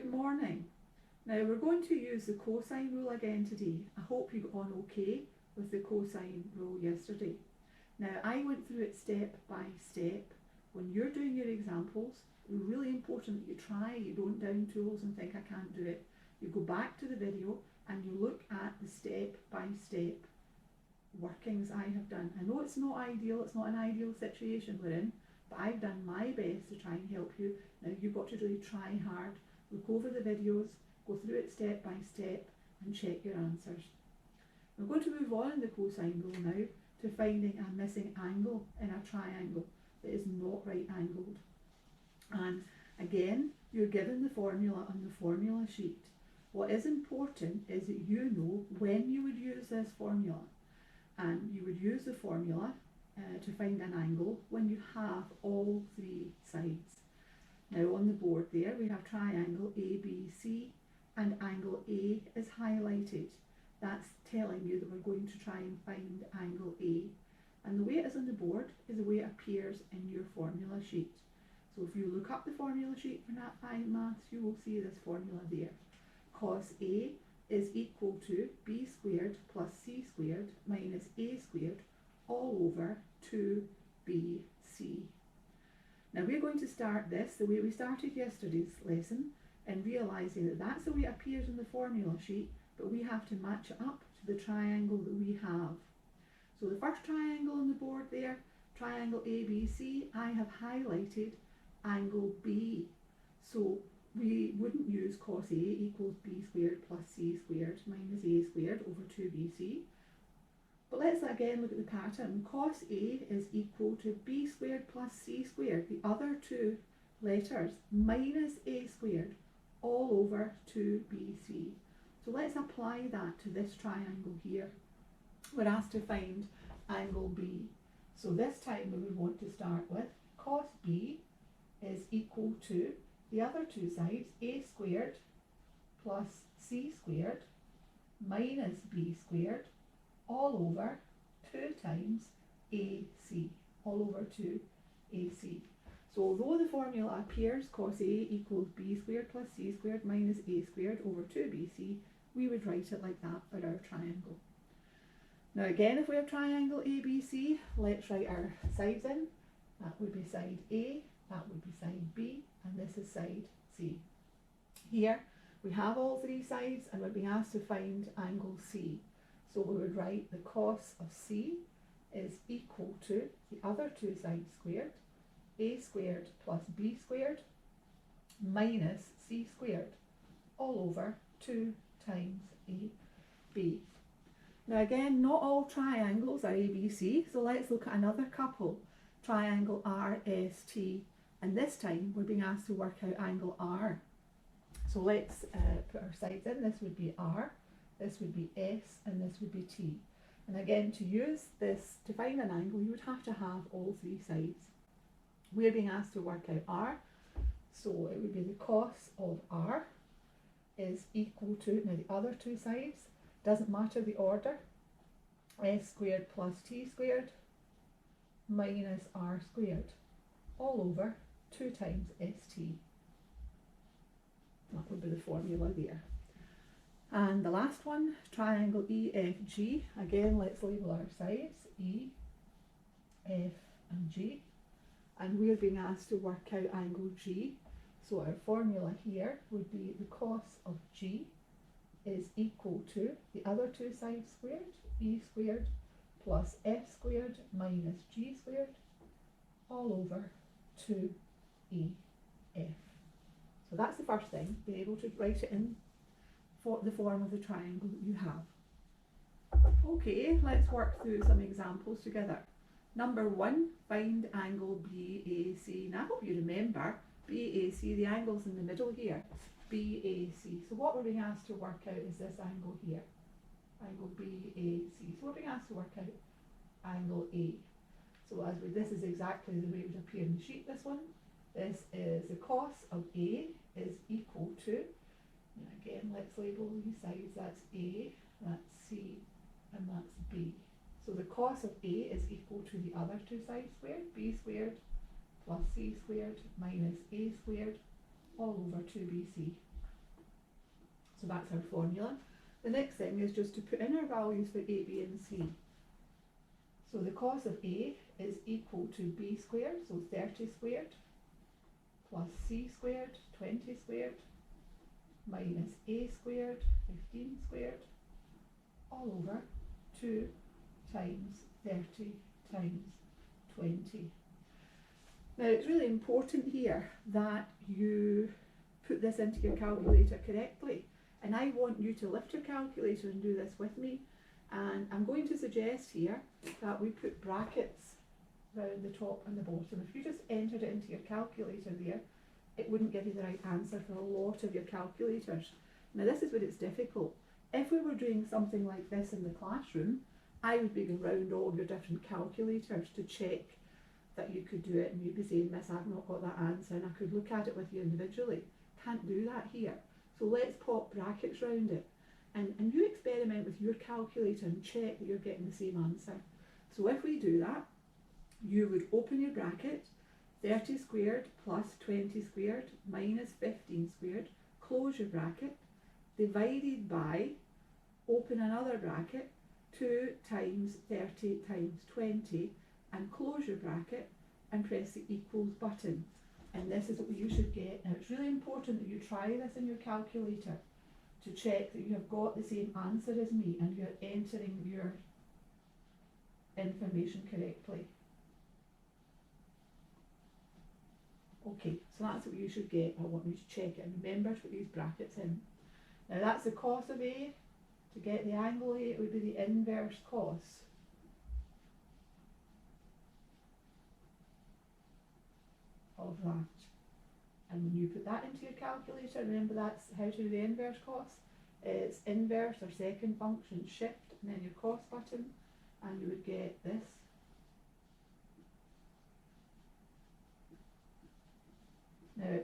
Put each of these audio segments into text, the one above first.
Good morning. Now we're going to use the cosine rule again today. I hope you got on okay with the cosine rule yesterday. Now I went through it step by step. When you're doing your examples, it's really important that you try, you don't down tools and think I can't do it. You go back to the video and you look at the step by step workings I have done. I know it's not ideal, it's not an ideal situation we're in, but I've done my best to try and help you. Now you've got to really try hard. Look over the videos, go through it step by step and check your answers. We're going to move on in the cosine rule now to finding a missing angle in a triangle that is not right angled. And again, you're given the formula on the formula sheet. What is important is that you know when you would use this formula. And you would use the formula to find an angle when you have all three sides. Now on the board there we have triangle ABC and angle A is highlighted. That's telling you that we're going to try and find angle A. And the way it is on the board is the way it appears in your formula sheet. So if you look up the formula sheet for Nat 5 Maths, you will see this formula there. Cos A is equal to b squared plus c squared minus a squared all over 2bc. Now we're going to start this the way we started yesterday's lesson and realising that that's the way it appears in the formula sheet, but we have to match it up to the triangle that we have. So the first triangle on the board there, triangle ABC, I have highlighted angle B. So we wouldn't use cos A equals b squared plus c squared minus a squared over 2bc. But let's again look at the pattern. Cos A is equal to b squared plus c squared, the other two letters, minus a squared, all over 2bc. So let's apply that to this triangle here. We're asked to find angle B. So this time we would want to start with cos B is equal to the other two sides, a squared plus c squared minus b squared all over 2 times ac, all over 2ac. So although the formula appears cos A equals b squared plus c squared minus a squared over 2bc, we would write it like that for our triangle. Now again, if we have triangle ABC, let's write our sides in. That would be side A, that would be side B, and this is side C. Here we have all three sides and we're being asked to find angle C. So we would write the cos of C is equal to the other two sides squared, a squared plus b squared minus c squared all over 2 times ab. Now again, not all triangles are ABC, so let's look at another couple, triangle RST. And this time we're being asked to work out angle R. So let's put our sides in. This would be R, this would be S, and this would be T. And again, to use this to find an angle, you would have to have all three sides. We're being asked to work out R, so it would be the cos of R is equal to, now the other two sides, doesn't matter the order, S squared plus T squared minus R squared all over 2 times st. That would be the formula there. And the last one, triangle EFG. Again, let's label our sides, E, F and G. And we're being asked to work out angle G. So our formula here would be the cos of G is equal to the other two sides squared, E squared plus F squared minus G squared all over 2EF. So that's the first thing, being able to write it in for the form of the triangle that you have. Okay, let's work through some examples together. Number 1, find angle BAC. Now I hope you remember BAC, the angle's in the middle here, BAC. So what we're being asked to work out is this angle here, angle BAC. So we're being asked to work out angle A. So this is exactly the way it would appear in the sheet, this one. This is the cos of A is equal to, and again let's label these sides, that's A, that's C, and that's B. So the cos of A is equal to the other two sides squared, B squared plus C squared minus A squared all over 2BC. So that's our formula. The next thing is just to put in our values for A, B and C. So the cos of A is equal to B squared, so 30 squared, plus C squared, 20 squared, minus A squared, 15 squared, all over 2 times 30 times 20. Now it's really important here that you put this into your calculator correctly, and I want you to lift your calculator and do this with me, and I'm going to suggest here that we put brackets around the top and the bottom. If you just entered it into your calculator there, it wouldn't give you the right answer for a lot of your calculators. Now this is where it's difficult. If we were doing something like this in the classroom, I would be going around all your different calculators to check that you could do it, and you'd be saying, Miss, I've not got that answer, and I could look at it with you individually. Can't do that here. So let's pop brackets around it, and you experiment with your calculator and check that you're getting the same answer. So if we do that, you would open your bracket, 30 squared plus 20 squared minus 15 squared, close your bracket, divided by, open another bracket, 2 times 30 times 20, and close your bracket and press the equals button. And this is what you should get. Now it's really important that you try this in your calculator to check that you have got the same answer as me and you're entering your information correctly. Okay, so that's what you should get. I want you to check it and remember to put these brackets in. Now that's the cos of A. To get the angle A, it would be the inverse cos of that. And when you put that into your calculator, remember that's how to do the inverse cos. It's inverse or second function, shift, and then your cos button, and you would get this. Now,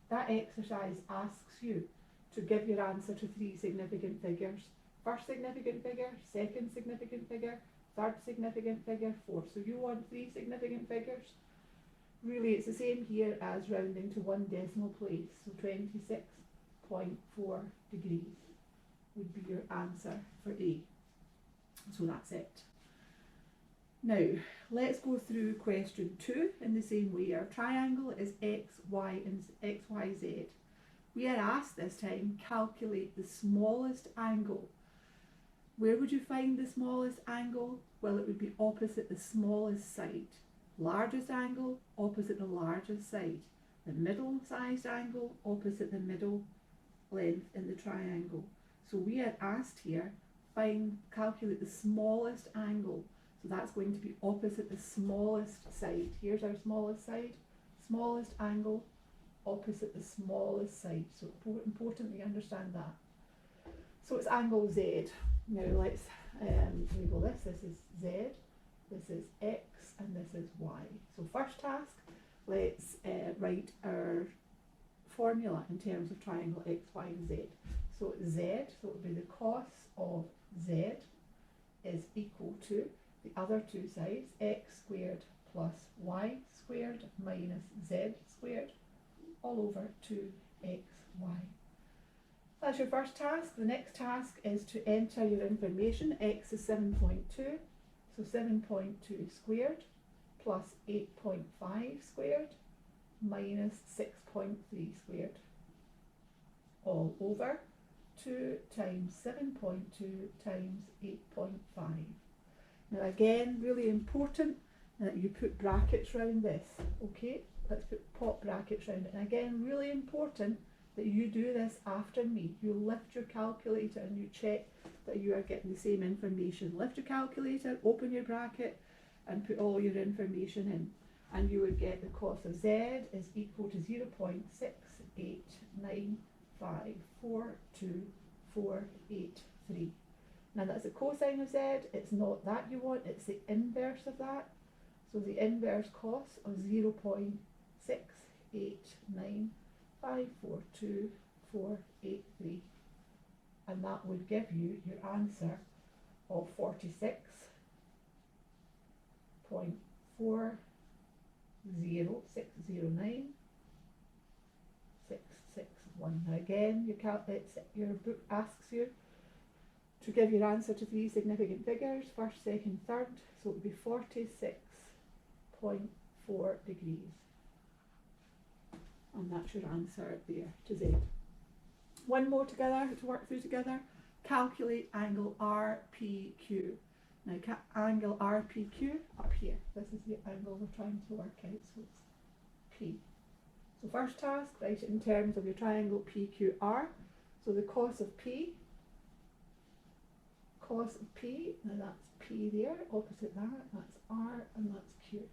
that exercise asks you to give your answer to 3 significant figures. First significant figure, second significant figure, third significant figure, fourth. So you want 3 significant figures. Really, it's the same here as rounding to 1 decimal place. So 26.4 degrees would be your answer for A. So that's it. Now, let's go through question 2 in the same way. Our triangle is X, Y, and X, Y, Z. We are asked this time, calculate the smallest angle. Where would you find the smallest angle? Well, it would be opposite the smallest side. Largest angle, opposite the largest side. The middle-sized angle, opposite the middle length in the triangle. So we are asked here, calculate the smallest angle. So that's going to be opposite the smallest side. Here's our smallest side. Smallest angle, opposite the smallest side. So important that you understand that. So it's angle Z. Now let's label this. This is Z, this is X, and this is Y. So first task, let's write our formula in terms of triangle X, Y, and Z. So Z, so it would be the cos of Z is equal to the other two sides, X squared plus Y squared minus Z squared, all over 2xy. That's your first task. The next task is to enter your information. X is 7.2, so 7.2 squared plus 8.5 squared minus 6.3 squared, all over 2 times 7.2 times 8.5. Now again, really important that you put brackets around this, okay? Let's pop brackets around it. And again, really important that you do this after me. You lift your calculator and you check that you are getting the same information. Lift your calculator, open your bracket, and put all your information in. And you would get the cos of Z is equal to 0.689542483. Now that's the cosine of Z. It's not that you want, it's the inverse of that. So the inverse cos of 0.689542483, and that would give you your answer of 46.4060966 1. Now again, your book asks you to give your answer to 3 significant figures, first, second, third, so it would be 46.4 degrees. And that's your answer there to Z. One more together to work through together. Calculate angle RPQ. Now angle RPQ up here. This is the angle we're trying to work out, so it's P. So first task, write it in terms of your triangle PQR. So the cos of P, now that's P there, opposite that's R and that's Q.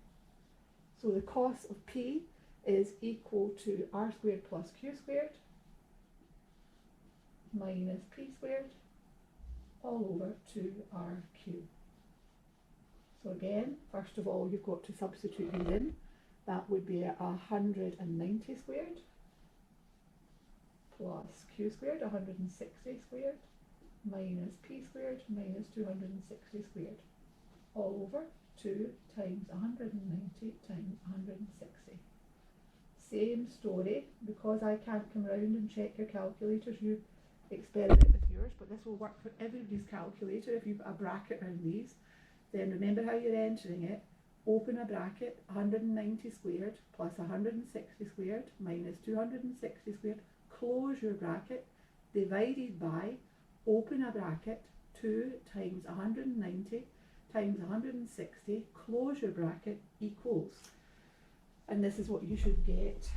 So the cos of P is equal to R squared plus Q squared minus P squared all over 2RQ. So again, first of all, you've got to substitute these in. That would be 190 squared plus Q squared, 160 squared, minus P squared minus 260 squared, all over 2 times 190 times 160. Same story, because I can't come round and check your calculators, you experiment with yours, but this will work for everybody's calculator. If you've got a bracket around these, then remember how you're entering it. Open a bracket, 190 squared plus 160 squared minus 260 squared, close your bracket, divided by, open a bracket, 2 times 190 times 160, close your bracket, equals. And this is what you should get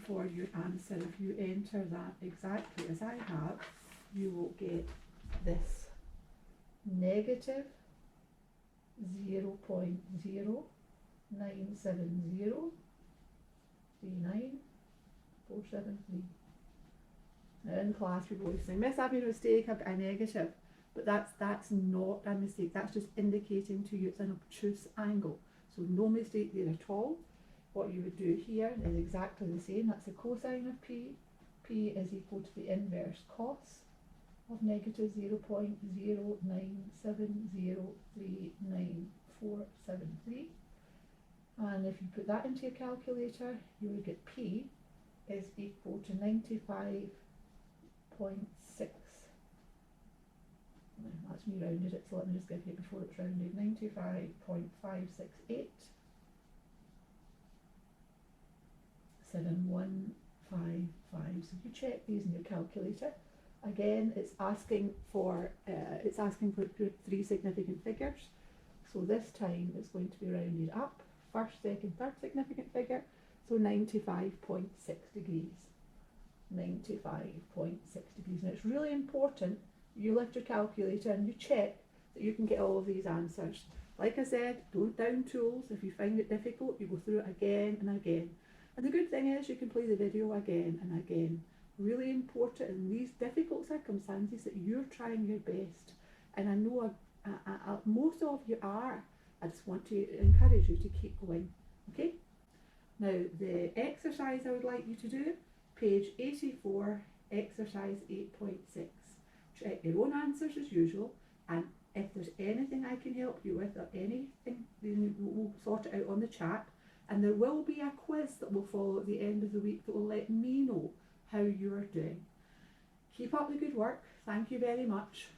for your answer. If you enter that exactly as I have, you will get this: negative 0.097039,473. Now in class people always say, Miss, I've made a mistake, I've got a negative. But that's not a mistake, that's just indicating to you it's an obtuse angle. So no mistake there at all. What you would do here is exactly the same. That's the cosine of P. P is equal to the inverse cos of negative 0.097039,473. And if you put that into your calculator, you would get P is equal to 95.6. That's me rounded it, so let me just give you it before it's rounded. 95.568. 7155. So if you check these in your calculator, again it's asking for 3 significant figures. So this time it's going to be rounded up, first, second, third significant figure, so 95.6 degrees. 95.6 degrees. Now it's really important you lift your calculator and you check that you can get all of these answers. Like I said, don't down tools. If you find it difficult, you go through it again and again. And the good thing is you can play the video again and again. Really important in these difficult circumstances that you're trying your best. And I know most of you are. I just want to encourage you to keep going. Okay? Now the exercise I would like you to do, page 84, exercise 8.6. Check your own answers as usual, and if there's anything I can help you with or anything, then we'll sort it out on the chat. And there will be a quiz that will follow at the end of the week that will let me know how you are doing. Keep up the good work. Thank you very much.